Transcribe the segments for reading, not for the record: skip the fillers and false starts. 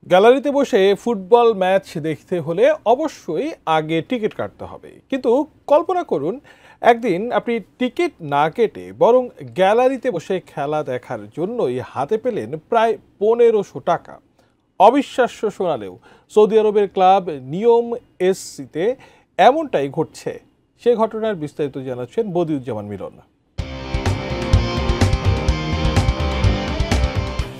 গ্যালারিতে বসে football match দেখতে হলে অবশ্যই আগে টিকিট কাটতে হবে, কিন্তু কল্পনা করুন একদিন আপনি টিকিট না কেটে বরং গ্যালারিতে বসে খেলা দেখার জন্যই হাতে পেলেন প্রায় 1500 টাকা। অবিশ্বাস্য শোনালেও সৌদি আরবের ক্লাব নিয়ম এসসিতে এমনটাই ঘটছে। সে ঘটনার বিস্তারিত জানাচ্ছেন বদিউজ্জামান মিলন।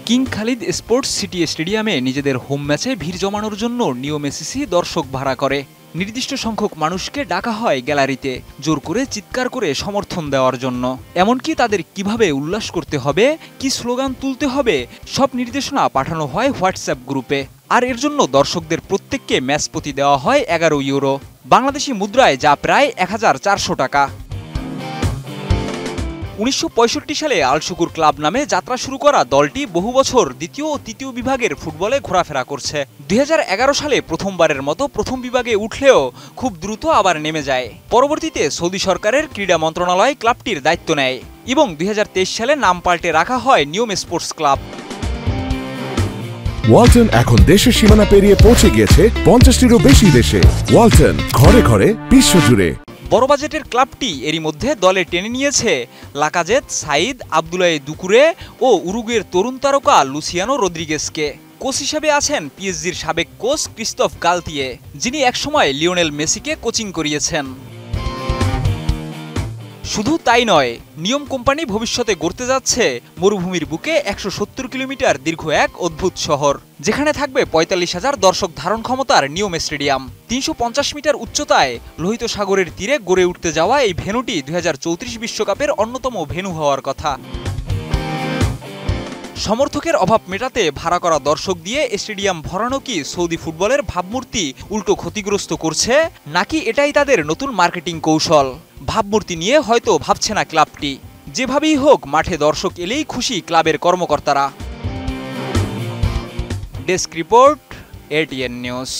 কিং খালিদ স্পোর্টস সিটি স্টেডিয়ামে নিজেদের হোম ম্যাচে ভিড় জমানোর জন্য নিয়ম এসসি দর্শক ভাড়া করে। নির্দিষ্ট সংখ্যক মানুষকে ডাকা হয় গ্যালারিতে, জোর করে চিৎকার করে সমর্থন দেওয়ার জন্য। এমনকি তাদের কিভাবে উল্লাস করতে হবে, কি স্লোগান তুলতে হবে, সব নির্দেশনা পাঠানো হয় হোয়াটসঅ্যাপ গ্রুপে। আর এর জন্য দর্শকদের প্রত্যেককে ম্যাচ প্রতি দেওয়া হয় 11 ইউরো, বাংলাদেশি মুদ্রায় যা প্রায় 1400 টাকা। 1965 সালে আল শুকুর ক্লাব নামে যাত্রা শুরু করা দলটি বহু বছর দ্বিতীয় ও তৃতীয় বিভাগের ফুটবলে ঘোরাফেরা করছে। 2011 সালে প্রথমবারের মতো প্রথম বিভাগে উঠলেও খুব দ্রুত আবার নেমে যায়। পরবর্তীতে সৌদি সরকারের ক্রীড়া মন্ত্রণালয় ক্লাবটির দায়িত্ব নেয় এবং 2023 সালে নাম পাল্টে রাখা হয় নিয়ম স্পোর্টস ক্লাব। ওয়ালটন এখন দেশের সীমানা পেরিয়ে পৌঁছে গিয়েছে 50টিরও বেশি দেশে। ওয়ালটন, ঘরে ঘরে, বিশ্বজুড়ে। বড় বাজেটের ক্লাবটি এরই মধ্যে দলে টেনে নিয়েছে লাকাজেত, সাইদ, আব্দুল্লাহ দুকুরে ও উরুগুয়ের তরুণ তারকা লুসিয়ানো রদ্রিগেজকে। কোচ হিসেবে আছেন পিএসজির সাবেক কোচ ক্রিস্টোফ গালতিয়ে, যিনি একসময় লিওনেল মেসিকে কোচিং করিয়েছেন। শুধু তাই নয়, নিয়ম কোম্পানি ভবিষ্যতে গড়তে যাচ্ছে মরুভূমির বুকে 170 কিলোমিটার দীর্ঘ এক অদ্ভুত শহর, যেখানে থাকবে 45,000 দর্শক ধারণ ক্ষমতার নিয়ম স্টেডিয়াম। 350 মিটার উচ্চতায় লোহিত সাগরের তীরে গড়ে উঠতে যাওয়া এই ভেন্যুটি 2034 বিশ্বকাপের অন্যতম ভেন্যু হওয়ার কথা। সমর্থকের অভাব মেটাতে ভাড়া করা দর্শক দিয়ে স্টেডিয়াম ভরানো কি সৌদি ফুটবলের ভাবমূর্তি উল্টো ক্ষতিগ্রস্ত করছে, নাকি এটাই তাদের নতুন মার্কেটিং কৌশল? ভাবমূর্তি নিয়ে হয়তো ভাবছে না ক্লাবটি। যেভাবেই হোক, মাঠে দর্শক এলেই খুশি ক্লাবের কর্মকর্তারা। Desk report, ATN news.